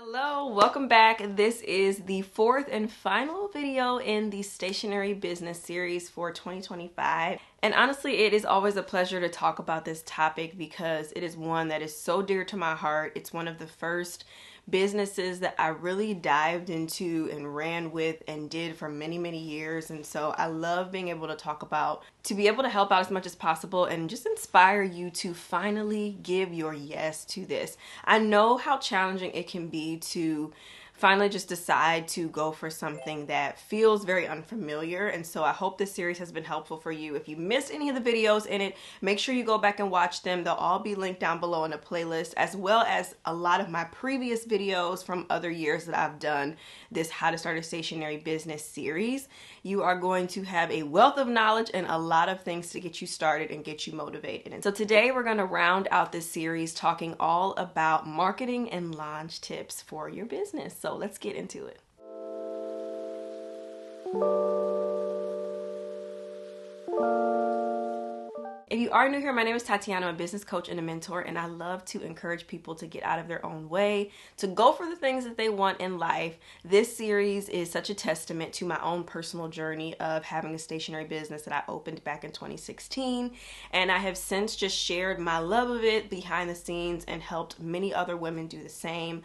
Hello, welcome back. This is the fourth and final video in the stationery business series for 2025. And honestly, it is always a pleasure to talk about this topic because it is one that is so dear to my heart. It's one of the first businesses that I really dived into and ran with and did for many years. And so I love being able to be able to help out as much as possible and just inspire you to finally give your yes to this. I know how challenging it can be to finally just decide to go for something that feels very unfamiliar. And so I hope this series has been helpful for you. If you missed any of the videos in it, make sure you go back and watch them. They'll all be linked down below in a playlist, as well as a lot of my previous videos from other years that I've done this How to Start a Stationery Business series. You are going to have a wealth of knowledge and a lot of things to get you started and get you motivated. And so today we're going to round out this series talking all about marketing and launch tips for your business. So let's get into it. If you are new here, my name is Tatiana. I'm a business coach and a mentor, and I love to encourage people to get out of their own way, to go for the things that they want in life. This series is such a testament to my own personal journey of having a stationery business that I opened back in 2016, and I have since just shared my love of it behind the scenes and helped many other women do the same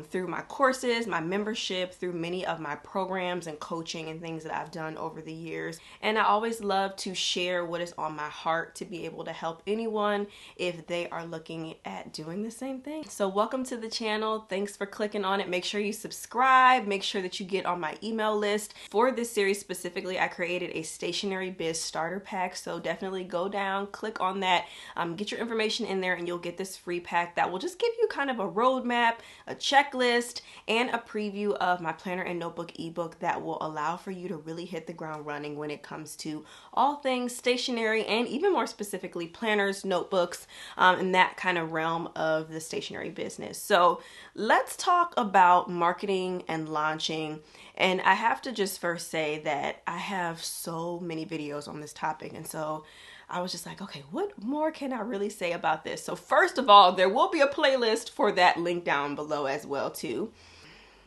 through my courses, my membership, through many of my programs and coaching and things that I've done over the years. And I always love to share what is on my heart to be able to help anyone if they are looking at doing the same thing. So welcome to the channel. Thanks for clicking on it. Make sure you subscribe. Make sure that you get on my email list. For this series specifically, I created a stationery biz starter pack. So definitely go down, click on that, get your information in there, and you'll get this free pack that will just give you kind of a roadmap, a checklist, and a preview of my planner and notebook ebook that will allow for you to really hit the ground running when it comes to all things stationery, and even more specifically planners, notebooks, and that kind of realm of the stationery business. So let's talk about marketing and launching. And I have to just first say that I have so many videos on this topic, and so I was just like, okay, what more can I really say about this? So first of all, there will be a playlist for that link down below as well too.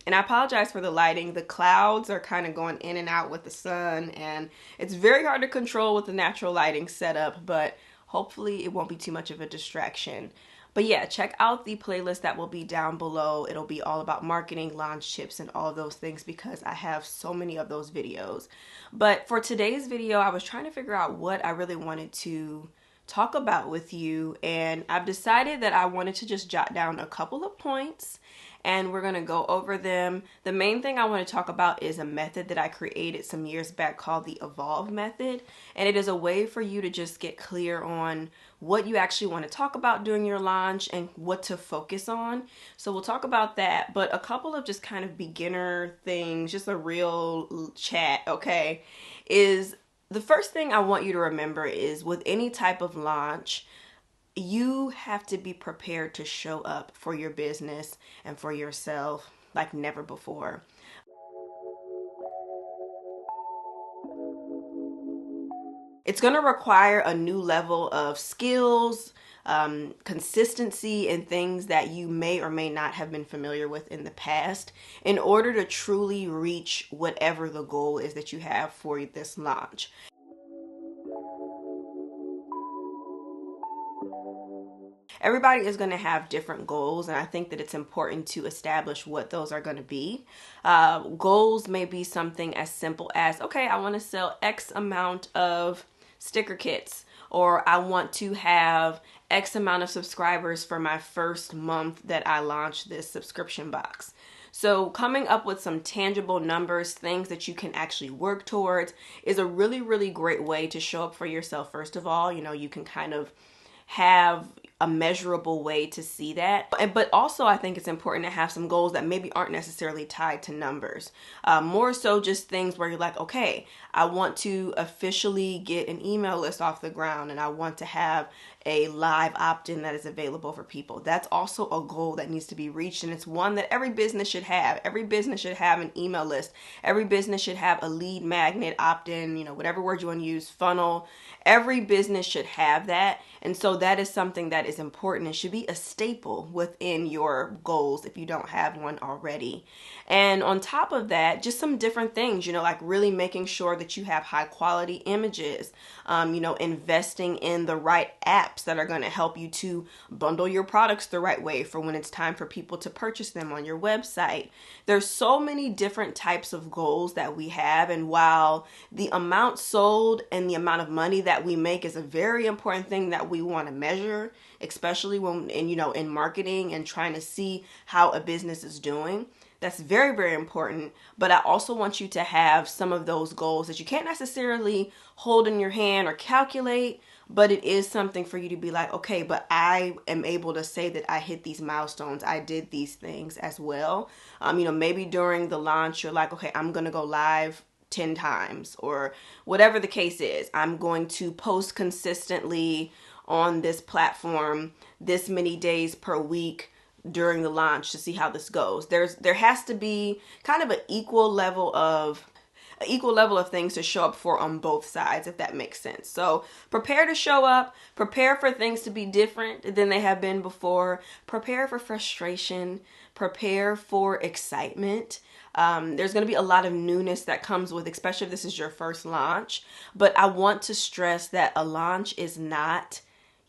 And I apologize for the lighting. The clouds are kind of going in and out with the sun, and it's very hard to control with the natural lighting setup, but hopefully it won't be too much of a distraction. But yeah, check out the playlist that will be down below. It'll be all about marketing, launch tips, and all of those things because I have so many of those videos. But for today's video, I was trying to figure out what I really wanted to talk about with you, and I've decided that I wanted to just jot down a couple of points and we're gonna go over them. The main thing I want to talk about is a method that I created some years back called the E.V.O.L.V.E method, and it is a way for you to just get clear on what you actually want to talk about during your launch and what to focus on. So we'll talk about that, but a couple of just kind of beginner things, just a real chat, okay, is the first thing I want you to remember is with any type of launch, you have to be prepared to show up for your business and for yourself like never before. It's going to require a new level of skills, consistency, and things that you may or may not have been familiar with in the past in order to truly reach whatever the goal is that you have for this launch. Everybody is going to have different goals, and I think that it's important to establish what those are going to be. Goals may be something as simple as, okay, I want to sell X amount of sticker kits, or I want to have X amount of subscribers for my first month that I launch this subscription box. So coming up with some tangible numbers, things that you can actually work towards, is a really great way to show up for yourself. First of all, you know, you can kind of have a measurable way to see that. But also I think it's important to have some goals that maybe aren't necessarily tied to numbers. More so just things where you're like, okay, I want to officially get an email list off the ground, and I want to have a live opt-in that is available for people. That's also a goal that needs to be reached, and it's one that every business should have. Every business should have an email list. Every business should have a lead magnet, opt-in, whatever word you want to use, funnel. Every business should have that. And so that is something that is important. It should be a staple within your goals if you don't have one already. And on top of that, just some different things, like really making sure that you have high quality images, investing in the right apps that are going to help you to bundle your products the right way for when it's time for people to purchase them on your website. There's so many different types of goals that we have. And while the amount sold and the amount of money that we make is a very important thing that we want to measure, especially when in marketing and trying to see how a business is doing. That's very, very important. But I also want you to have some of those goals that you can't necessarily hold in your hand or calculate, but it is something for you to be like, okay, but I am able to say that I hit these milestones. I did these things as well. Maybe during the launch, you're like, okay, I'm going to go live 10 times or whatever the case is. I'm going to post consistently on this platform this many days per week during the launch to see how this goes. There has to be kind of an equal level of things to show up for on both sides, if that makes sense. So prepare to show up, prepare for things to be different than they have been before, prepare for frustration, prepare for excitement. There's going to be a lot of newness that comes with, especially if this is your first launch. But I want to stress that a launch is not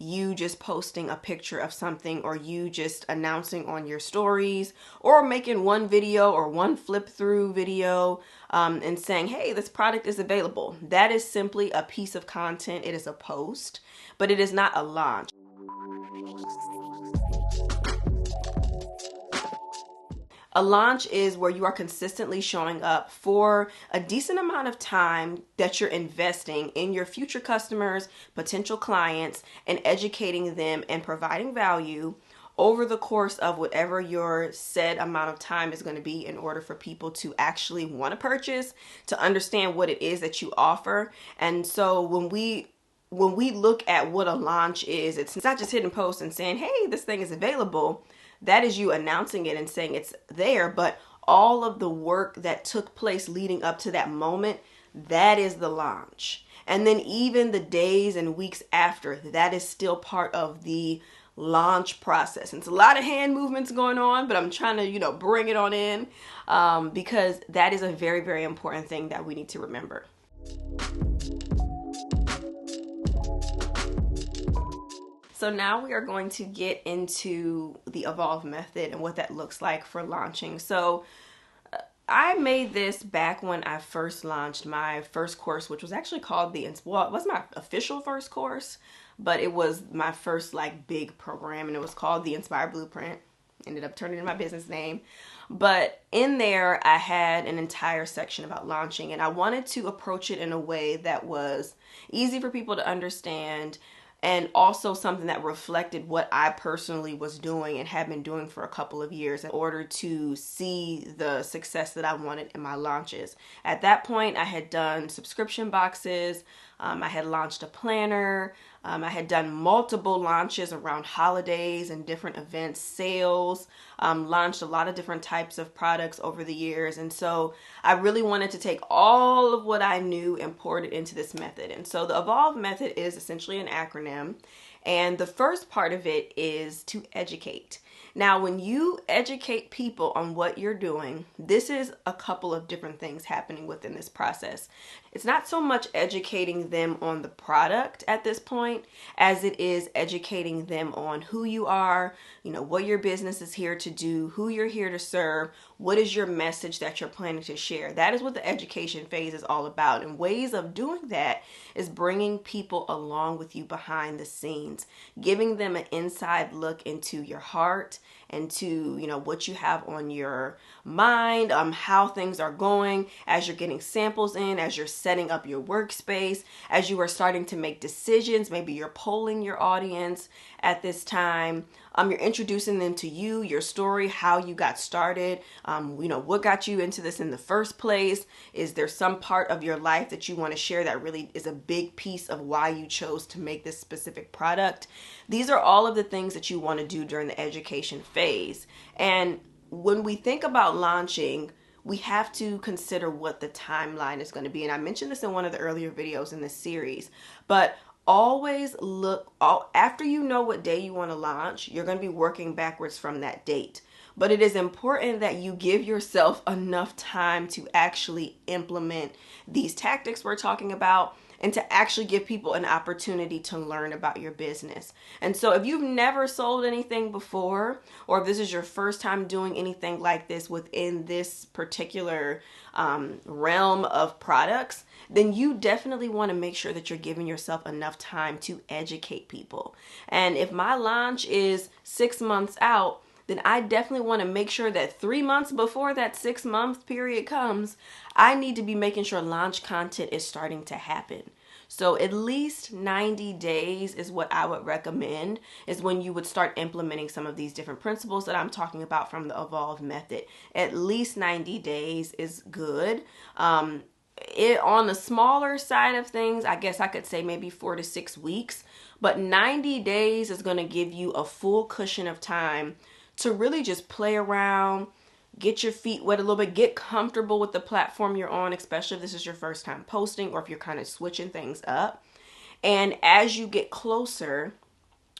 you just posting a picture of something or you just announcing on your stories or making one video or one flip through video and saying, hey, this product is available. That is simply a piece of content. It is a post, but it is not a launch. A launch is where you are consistently showing up for a decent amount of time that you're investing in your future customers, potential clients, and educating them and providing value over the course of whatever your said amount of time is going to be in order for people to actually want to purchase, to understand what it is that you offer. And so when we look at what a launch is, it's not just hitting posts and saying, hey, this thing is available. That is you announcing it and saying it's there, but all of the work that took place leading up to that moment, that is the launch. And then even the days and weeks after, that is still part of the launch process. And it's a lot of hand movements going on, but I'm trying to, bring it on in because that is a very, very important thing that we need to remember. So now we are going to get into the E.V.O.L.V.E method and what that looks like for launching. So I made this back when I first launched my first course, which was actually called it wasn't my official first course, but it was my first big program, and it was called the Inspire Blueprint. Ended up turning into my business name. But in there, I had an entire section about launching, and I wanted to approach it in a way that was easy for people to understand, and also something that reflected what I personally was doing and had been doing for a couple of years in order to see the success that I wanted in my launches. At that point, I had done subscription boxes. I had launched a planner. I had done multiple launches around holidays and different events, sales, launched a lot of different types of products over the years. And so I really wanted to take all of what I knew and poured it into this method. And so the E.V.O.L.V.E method is essentially an acronym. And the first part of it is to educate. Now, when you educate people on what you're doing, this is a couple of different things happening within this process. It's not so much educating them on the product at this point as it is educating them on who you are, what your business is here to do, who you're here to serve, what is your message that you're planning to share. That is what the education phase is all about. And ways of doing that is bringing people along with you behind the scenes, giving them an inside look into your heart and to, you know, what you have on your mind, how things are going as you're getting samples in, as you're setting up your workspace, as you are starting to make decisions. Maybe you're polling your audience at this time. You're introducing them to you, your story, how you got started, you know, what got you into this in the first place. Is there some part of your life that you want to share that really is a big piece of why you chose to make this specific product? These are all of the things that you want to do during the education phase. And when we think about launching, we have to consider what the timeline is going to be. And I mentioned this in one of the earlier videos in this series, but always look, after you know what day you want to launch, you're going to be working backwards from that date. But it is important that you give yourself enough time to actually implement these tactics we're talking about, and to actually give people an opportunity to learn about your business. And so if you've never sold anything before, or if this is your first time doing anything like this within this particular realm of products, then you definitely want to make sure that you're giving yourself enough time to educate people. And if my launch is 6 months out, then I definitely want to make sure that 3 months before that 6 month period comes, I need to be making sure launch content is starting to happen. So at least 90 days is what I would recommend, is when you would start implementing some of these different principles that I'm talking about from the E.V.O.L.V.E method. At least 90 days is good. On the smaller side of things, I guess I could say maybe 4 to 6 weeks, but 90 days is going to give you a full cushion of time to really just play around, get your feet wet a little bit, get comfortable with the platform you're on, especially if this is your first time posting or if you're kind of switching things up. And as you get closer,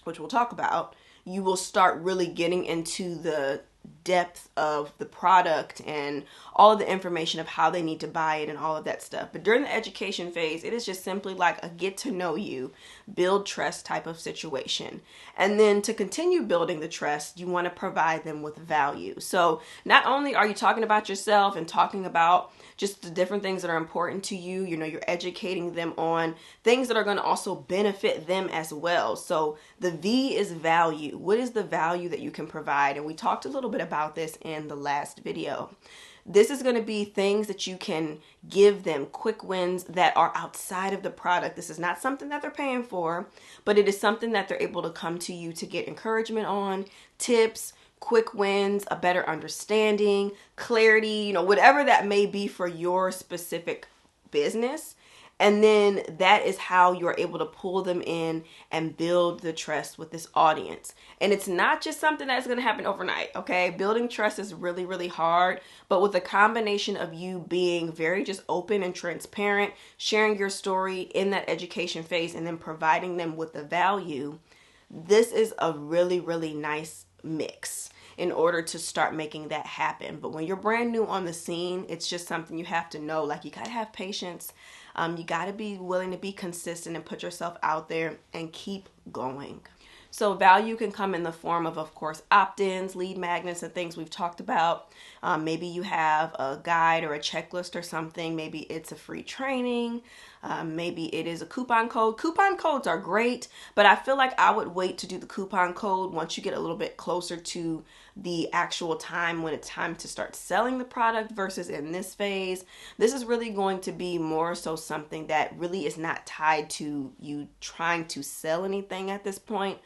which we'll talk about, you will start really getting into the depth of the product and all of the information of how they need to buy it and all of that stuff. But during the education phase, it is just simply like a get to know you, build trust type of situation. And then to continue building the trust, you want to provide them with value. So not only are you talking about yourself and talking about just the different things that are important to you, you know, you're educating them on things that are going to also benefit them as well. So the V is value. What is the value that you can provide? And we talked a little bit about this in the last video. This is going to be things that you can give them, quick wins that are outside of the product. This is not something that they're paying for, but it is something that they're able to come to you to get encouragement on, tips, quick wins, a better understanding, clarity, you know, whatever that may be for your specific business. And then that is how you're able to pull them in and build the trust with this audience. And it's not just something that's going to happen overnight, okay? Building trust is really, really hard. But with a combination of you being very just open and transparent, sharing your story in that education phase, and then providing them with the value, this is a really, really nice mix in order to start making that happen. But when you're brand new on the scene, it's just something you have to know. Like, you got to have patience. You got to be willing to be consistent and put yourself out there and keep going. So value can come in the form of course, opt-ins, lead magnets, and things we've talked about. Maybe you have a guide or a checklist or something. Maybe it's a free training. Maybe it is a coupon code. Coupon codes are great, but I feel like I would wait to do the coupon code once you get a little bit closer to the actual time when it's time to start selling the product versus in this phase. This is really going to be more so something that really is not tied to you trying to sell anything at this point,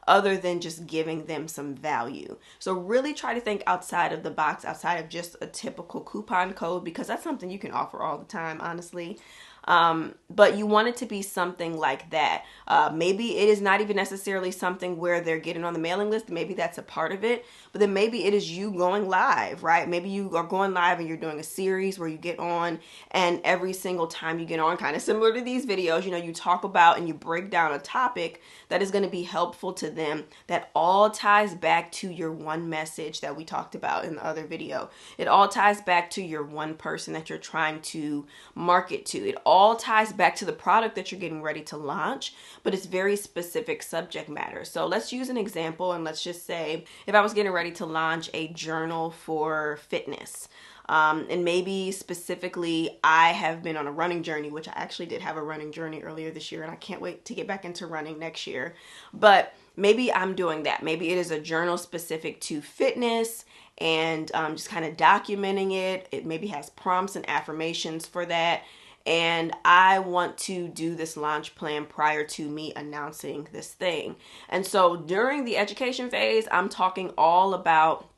other than just giving them some value. So really try to think outside of the box, outside of just a typical coupon code, because that's something you can offer all the time, honestly. But you want it to be something like that. Maybe it is not even necessarily something where they're getting on the mailing list. Maybe that's a part of it, but then maybe it is you going live, right? Maybe you are going live and you're doing a series where you get on, and every single time you get on, kind of similar to these videos, you know, you talk about and you break down a topic that is going to be helpful to them, that all ties back to your one message that we talked about in the other video. It all ties back to your one person that you're trying to market to. It all ties back to the product that you're getting ready to launch, but it's very specific subject matter. So let's use an example, and let's just say if I was getting ready to launch a journal for fitness, and maybe specifically I have been on a running journey, which I actually did have a running journey earlier this year, and I can't wait to get back into running next year. But maybe I'm doing that. Maybe it is a journal specific to fitness and just kind of documenting it. It maybe has prompts and affirmations for that. And I want to do this launch plan prior to me announcing this thing. And so during the education phase, I'm talking all about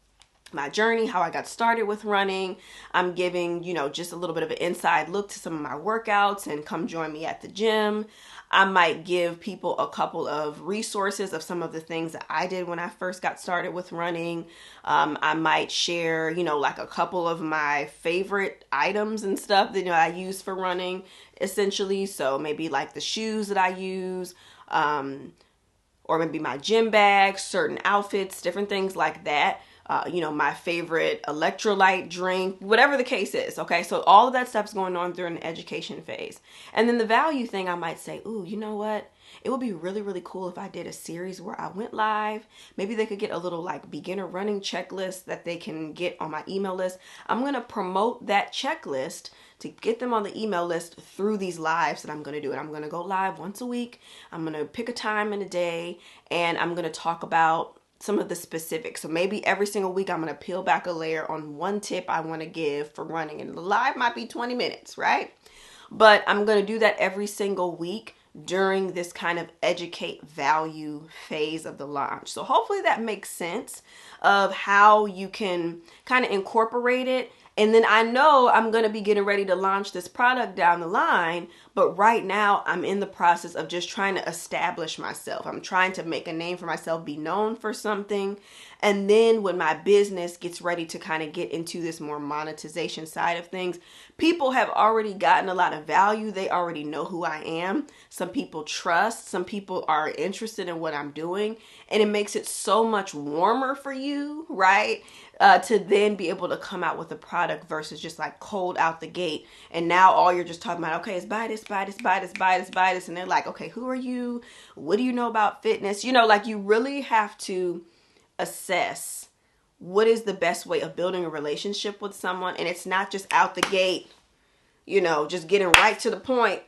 my journey, how I got started with running. I'm giving, just a little bit of an inside look to some of my workouts and come join me at the gym. I might give people a couple of resources of some of the things that I did when I first got started with running. I might share, like a couple of my favorite items and stuff that, I use for running essentially. So maybe like the shoes that I use, or maybe my gym bag, certain outfits, different things like that. My favorite electrolyte drink, whatever the case is. Okay. So all of that stuff's going on during the education phase. And then the value thing, I might say, ooh, you know what? It would be really, really cool if I did a series where I went live. Maybe they could get a little like beginner running checklist that they can get on my email list. I'm going to promote that checklist to get them on the email list through these lives that I'm going to do. And I'm going to go live once a week. I'm going to pick a time in a day and I'm going to talk about some of the specifics. So maybe every single week I'm going to peel back a layer on one tip I want to give for running. And the live might be 20 minutes, right? But I'm going to do that every single week during this kind of educate value phase of the launch. So hopefully that makes sense of how you can kind of incorporate it. And then I know I'm going to be getting ready to launch this product down the line, but right now I'm in the process of just trying to establish myself. I'm trying to make a name for myself, be known for something. And then when my business gets ready to kind of get into this more monetization side of things, people have already gotten a lot of value. They already know who I am. Some people trust, some people are interested in what I'm doing, and it makes it so much warmer for you, right? To then be able to come out with a product versus just like cold out the gate. And now all you're just talking about, okay, is buy this, buy this, buy this, buy this, buy this. And they're like, okay, who are you? What do you know about fitness? Like you really have to assess what is the best way of building a relationship with someone. And it's not just out the gate, just getting right to the point.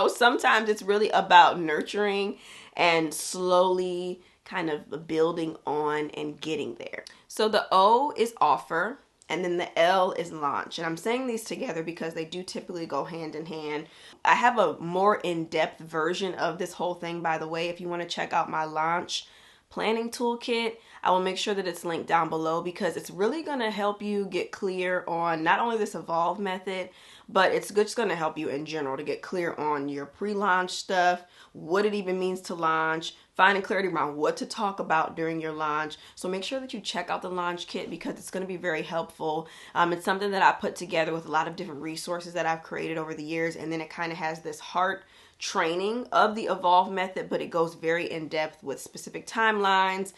Sometimes it's really about nurturing and slowly kind of building on and getting there. So the O is offer, and then the L is launch. And I'm saying these together because they do typically go hand in hand. I have a more in-depth version of this whole thing, by the way. If you want to check out my launch planning toolkit, I will make sure that it's linked down below because it's really going to help you get clear on not only this evolve method, but it's just going to help you in general to get clear on your pre-launch stuff, what it even means to launch, finding clarity around what to talk about during your launch. So make sure that you check out the launch kit because it's going to be very helpful. It's something that I put together with a lot of different resources that I've created over the years. And then it kind of has this heart training of the evolve method, but it goes very in depth with specific timelines,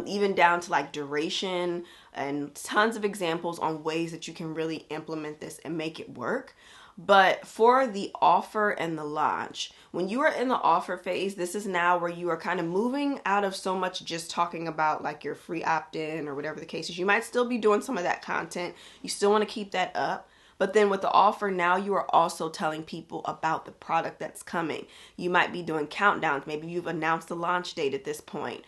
even down to like duration and tons of examples on ways that you can really implement this and make it work. But for the offer and the launch, when you are in the offer phase, this is now where you are kind of moving out of so much just talking about like your free opt-in or whatever the case is. You might still be doing some of that content. You still want to keep that up. But then with the offer, now you are also telling people about the product that's coming. You might be doing countdowns. Maybe you've announced the launch date at this point.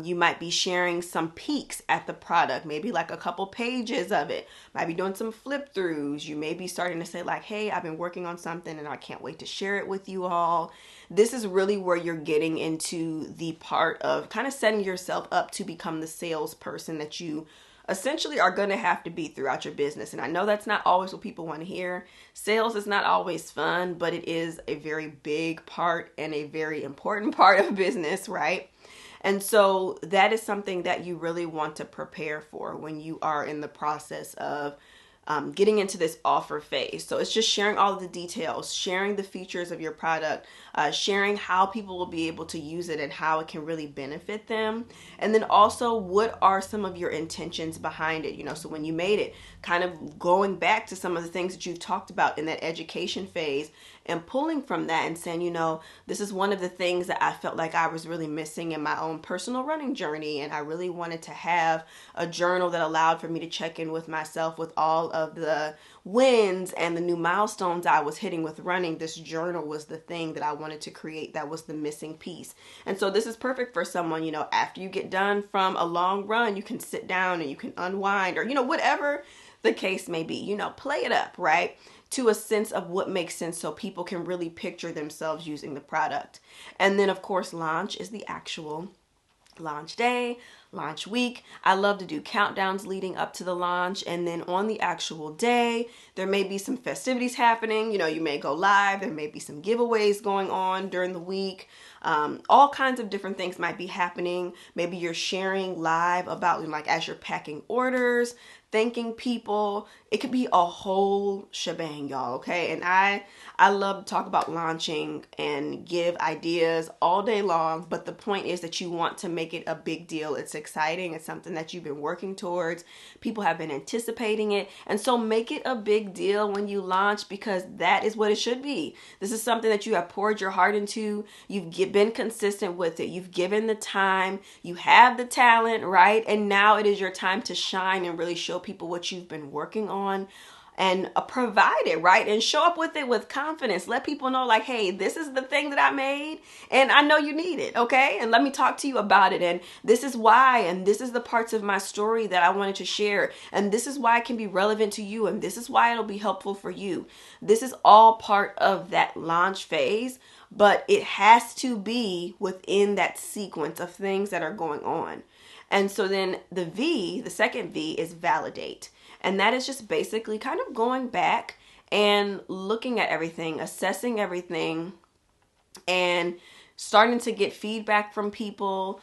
You might be sharing some peeks at the product, maybe like a couple pages of it. Might be doing some flip throughs. You may be starting to say like, hey, I've been working on something and I can't wait to share it with you all. This is really where you're getting into the part of kind of setting yourself up to become the salesperson that you essentially are going to have to be throughout your business. And I know that's not always what people want to hear. Sales is not always fun, but it is a very big part and a very important part of business, right? And so that is something that you really want to prepare for when you are in the process of getting into this offer phase. So it's just sharing all of the details, sharing the features of your product, sharing how people will be able to use it and how it can really benefit them. And then also, what are some of your intentions behind it? So when you made it, kind of going back to some of the things that you've talked about in that education phase and pulling from that and saying, this is one of the things that I felt like I was really missing in my own personal running journey. And I really wanted to have a journal that allowed for me to check in with myself with all of the wins and the new milestones I was hitting with running, this journal was the thing that I wanted to create that was the missing piece. And so this is perfect for someone, you know, after you get done from a long run, you can sit down and you can unwind, or, you know, whatever the case may be, you know, play it up, right? To a sense of what makes sense so people can really picture themselves using the product. And then of course, launch is the actual launch day, launch week. I love to do countdowns leading up to the launch, and then on the actual day there may be some festivities happening. You know, you may go live, there may be some giveaways going on during the week. All kinds of different things might be happening. Maybe you're sharing live about, like, as you're packing orders, thanking people. It could be a whole shebang, y'all, okay? And I love to talk about launching and give ideas all day long, but the point is that you want to make it a big deal. It's exciting. It's something that you've been working towards. People have been anticipating it. And so make it a big deal when you launch, because that is what it should be. This is something that you have poured your heart into. You've been consistent with it. You've given the time. You have the talent, right? And now it is your time to shine and really show people what you've been working on, and provide it, right? And show up with it with confidence. Let people know, like, hey, this is the thing that I made and I know you need it, okay? And let me talk to you about it. And this is why, and this is the parts of my story that I wanted to share. And this is why it can be relevant to you. And this is why it'll be helpful for you. This is all part of that launch phase, but it has to be within that sequence of things that are going on. And so then the second V is validate. And that is just basically kind of going back and looking at everything, assessing everything, and starting to get feedback from people,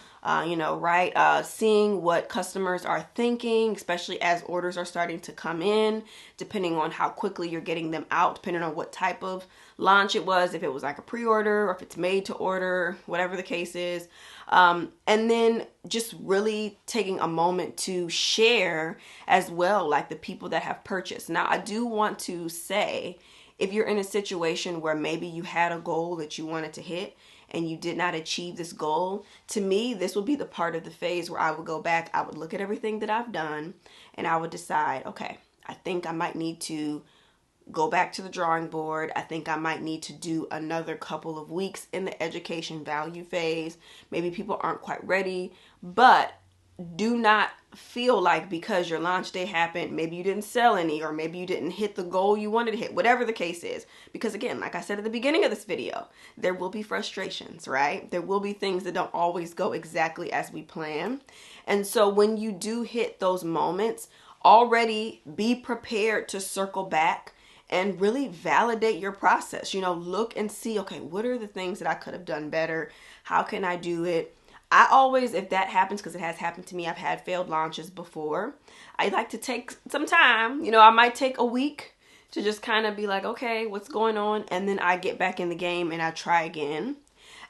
seeing what customers are thinking, especially as orders are starting to come in, depending on how quickly you're getting them out, depending on what type of launch it was, if it was like a pre-order or if it's made to order, whatever the case is. And then just really taking a moment to share as well, like the people that have purchased. Now, I do want to say, if you're in a situation where maybe you had a goal that you wanted to hit and you did not achieve this goal, to me, this would be the part of the phase where I would go back, I would look at everything that I've done, and I would decide, okay, I think I might need to go back to the drawing board. I think I might need to do another couple of weeks in the education value phase. Maybe people aren't quite ready, but do not feel like because your launch day happened, maybe you didn't sell any, or maybe you didn't hit the goal you wanted to hit, whatever the case is. Because again, like I said at the beginning of this video, there will be frustrations, right? There will be things that don't always go exactly as we plan. And so when you do hit those moments, already be prepared to circle back and really validate your process. You know, look and see, okay, what are the things that I could have done better? How can I do it? I always, if that happens, because it has happened to me, I've had failed launches before, I like to take some time. You know, I might take a week to just kind of be like, okay, what's going on? And then I get back in the game and I try again.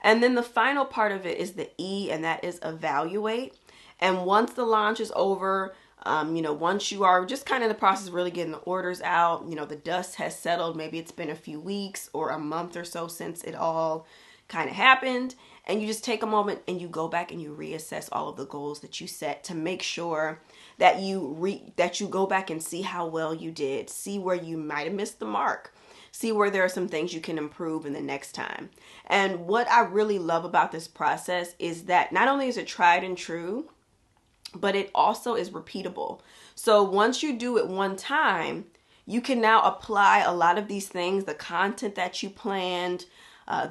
And then the final part of it is the E, and that is evaluate. And once the launch is over, once you are just kind of in the process of really getting the orders out, you know, the dust has settled, maybe it's been a few weeks or a month or so since it all kind of happened, and you just take a moment and you go back and you reassess all of the goals that you set to make sure that you go back and see how well you did, see where you might have missed the mark, see where there are some things you can improve in the next time. And what I really love about this process is that not only is it tried and true, but it also is repeatable. So once you do it one time, you can now apply a lot of these things, the content that you planned,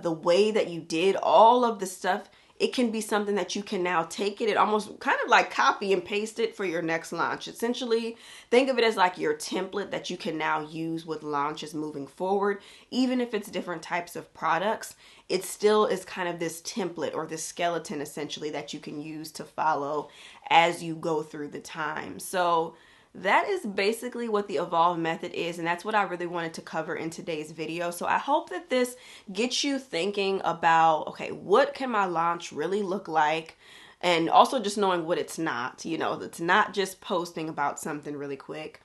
the way that you did all of the stuff. It can be something that you can now take it and almost kind of like copy and paste it for your next launch. Essentially, think of it as like your template that you can now use with launches moving forward. Even if it's different types of products, it still is kind of this template or this skeleton essentially that you can use to follow as you go through the time. So that is basically what the E.V.O.L.V.E method is, and that's what I really wanted to cover in today's video. So I hope that this gets you thinking about, okay, what can my launch really look like? And also just knowing what it's not. You know, it's not just posting about something really quick.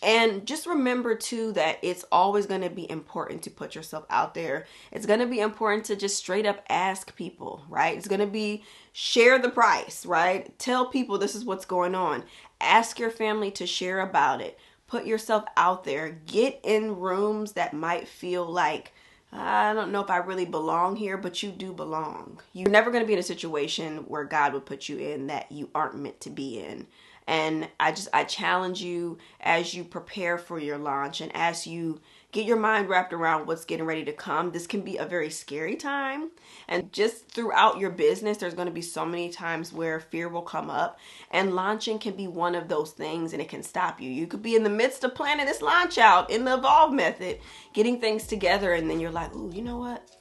And just remember too that it's always going to be important to put yourself out there. It's going to be important to just straight up ask people, right? It's going to be share the price, right? Tell people this is what's going on. Ask your family to share about it. Put yourself out there. Get in rooms that might feel like, I don't know if I really belong here, but you do belong. You're never going to be in a situation where God would put you in that you aren't meant to be in. And I challenge you as you prepare for your launch and as you get your mind wrapped around what's getting ready to come. This can be a very scary time. And just throughout your business, there's going to be so many times where fear will come up. And launching can be one of those things, and it can stop you. You could be in the midst of planning this launch out in the E.V.O.L.V.E method, getting things together, and then you're like, ooh, you know what?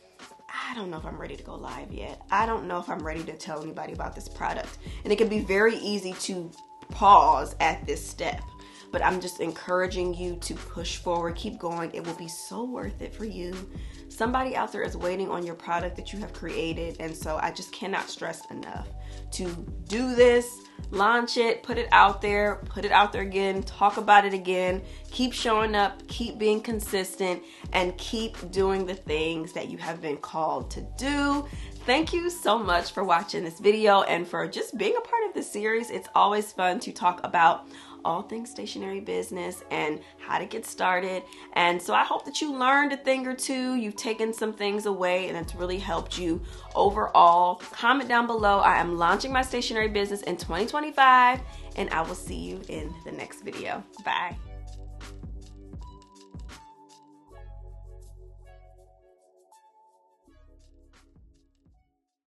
I don't know if I'm ready to go live yet. I don't know if I'm ready to tell anybody about this product. And it can be very easy to pause at this step. But I'm just encouraging you to push forward, keep going. It will be so worth it for you. Somebody out there is waiting on your product that you have created. And so I just cannot stress enough to do this, launch it, put it out there again, talk about it again, keep showing up, keep being consistent, and keep doing the things that you have been called to do. Thank you so much for watching this video and for just being a part of this series. It's always fun to talk about all things stationery business and how to get started. And so I hope that you learned a thing or two. You've taken some things away and it's really helped you overall. Comment down below. I am launching my stationery business in 2025 and I will see you in the next video. Bye.